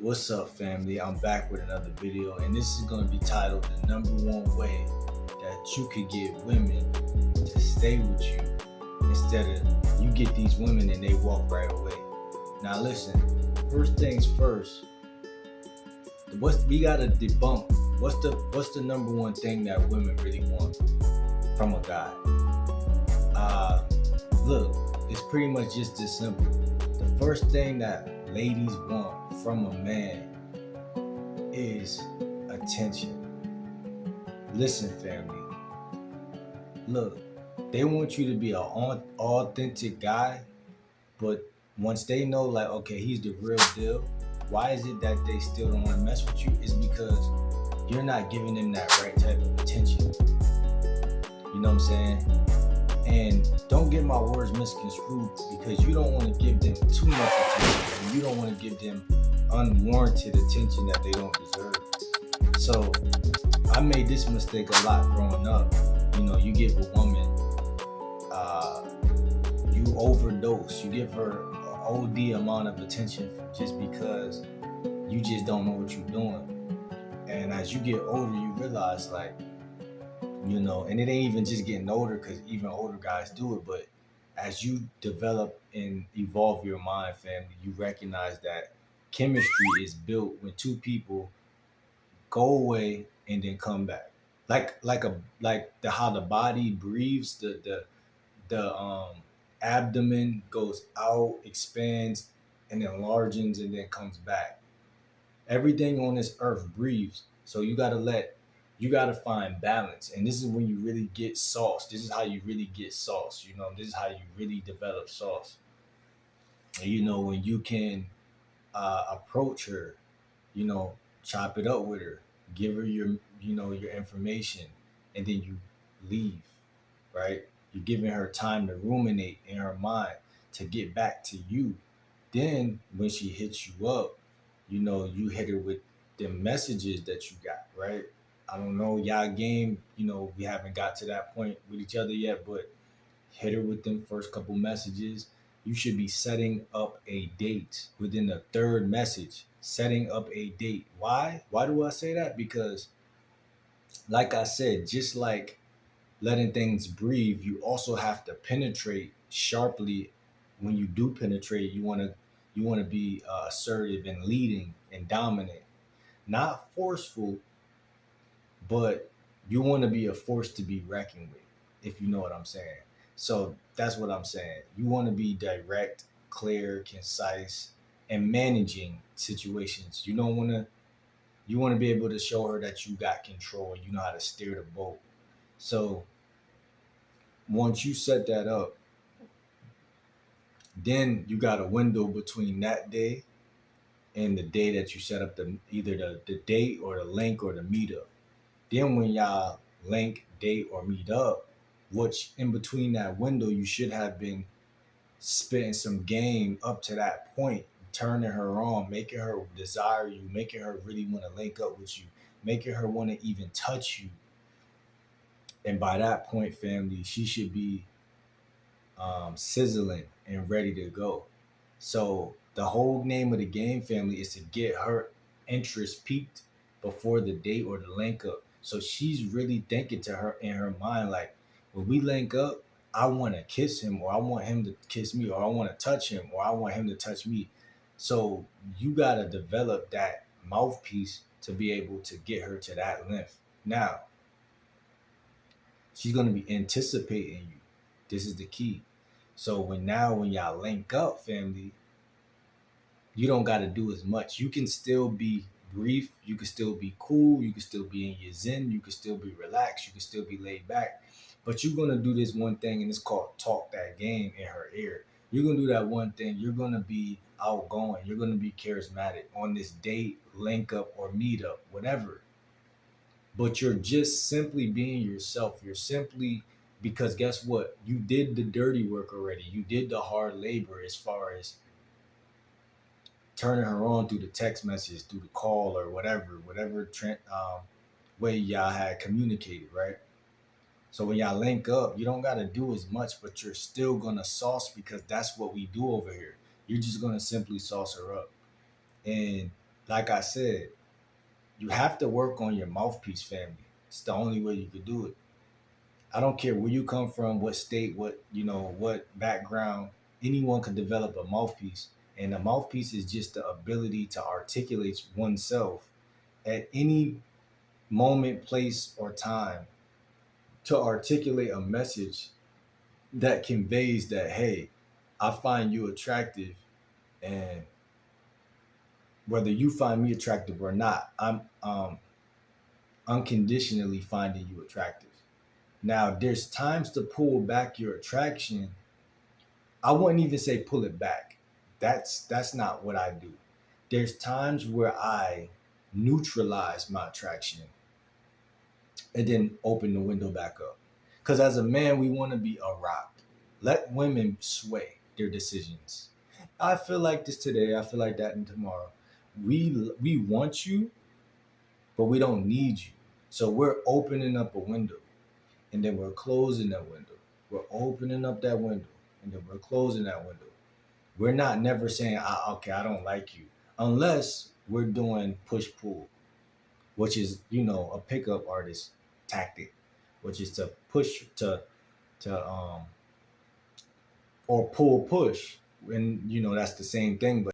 What's up, family? I'm back with another video, and this is going to be titled The Number One Way That You Could Get Women to Stay With You instead of you get these women and they walk right away. Now, listen, first things first, we got to debunk what's the number one thing that women really want from a guy? Uh, Look, it's pretty much just this simple. The first thing that ladies want from a man is attention. Listen, family. Look, they want you to be an authentic guy, but once they know, like, okay, he's the real deal, why is it that they still don't want to mess with you? Is because you're not giving them that right type of attention. You know what I'm saying? And don't get my words misconstrued because you don't want to give them too much attention and you don't want to give them unwarranted attention that they don't deserve. So I made this mistake a lot growing up. You know, you give a woman, you overdose. You give her an OD amount of attention just because you just don't know what you're doing. And as you get older, you realize, like, and it ain't even just getting older because even older guys do it. But as you develop and evolve your mind, family, you recognize that chemistry is built when two people go away and then come back, like the how the body breathes, the abdomen goes out, expands, and enlarges and then comes back. Everything on this earth breathes, so you gotta find balance, and this is when you really get sauce. This is how you really get sauce. This is how you really develop sauce. And, when you can approach her, you know, chop it up with her, give her your information, and then you leave, right? You're giving her time to ruminate in her mind to get back to you. Then when she hits you up, you hit her with the messages that you got, right? I don't know y'all game, we haven't got to that point with each other yet, but hit her with them first couple messages. You should be setting up a date within the third message. Setting up a date. Why? Why do I say that? Because, like I said, just like letting things breathe, you also have to penetrate sharply. When you do penetrate, you want to be assertive and leading and dominant, not forceful, but you want to be a force to be reckoned with, if you know what I'm saying. So that's what I'm saying. You want to be direct, clear, concise, and managing situations. You want to be able to show her that you got control, you know how to steer the boat. So once you set that up, then you got a window between that day and the day that you set up either the date or the link or the meetup. Then when y'all link, date, or meet up, which in between that window, you should have been spitting some game up to that point, turning her on, making her desire you, making her really want to link up with you, making her want to even touch you. And by that point, family, she should be sizzling and ready to go. So the whole name of the game, family, is to get her interest peaked before the date or the link up. So she's really thinking to her in her mind, like, when we link up, I want to kiss him, or I want him to kiss me, or I want to touch him, or I want him to touch me. So you got to develop that mouthpiece to be able to get her to that length. Now, she's going to be anticipating you. This is the key. So when y'all link up, family, you don't got to do as much. You can still be brief. You can still be cool. You can still be in your zen. You can still be relaxed. You can still be laid back. But you're going to do this one thing, and it's called talk that game in her ear. You're going to do that one thing. You're going to be outgoing. You're going to be charismatic on this date, link up, or meet up, whatever. But you're just simply being yourself. You're simply, because guess what? You did the dirty work already. You did the hard labor as far as turning her on through the text message, through the call, or whatever way y'all had communicated, right? So when y'all link up, you don't got to do as much, but you're still going to sauce, because that's what we do over here. You're just going to simply sauce her up. And like I said, you have to work on your mouthpiece family. It's the only way you could do it. I don't care where you come from, what state, what background. Anyone can develop a mouthpiece, and a mouthpiece is just the ability to articulate oneself at any moment, place, or time to articulate a message that conveys that, hey, I find you attractive, and whether you find me attractive or not, I'm unconditionally finding you attractive. Now, there's times to pull back your attraction. I wouldn't even say pull it back. That's not what I do. There's times where I neutralize my attraction and then open the window back up. Because as a man, we want to be a rock. Let women sway their decisions. I feel like this today. I feel like that and tomorrow. We want you, but we don't need you. So we're opening up a window, and then we're closing that window. We're opening up that window, and then we're closing that window. We're not never saying, okay, I don't like you, unless we're doing push pull, which is a pickup artist tactic, which is to push to or pull push, and that's the same thing, but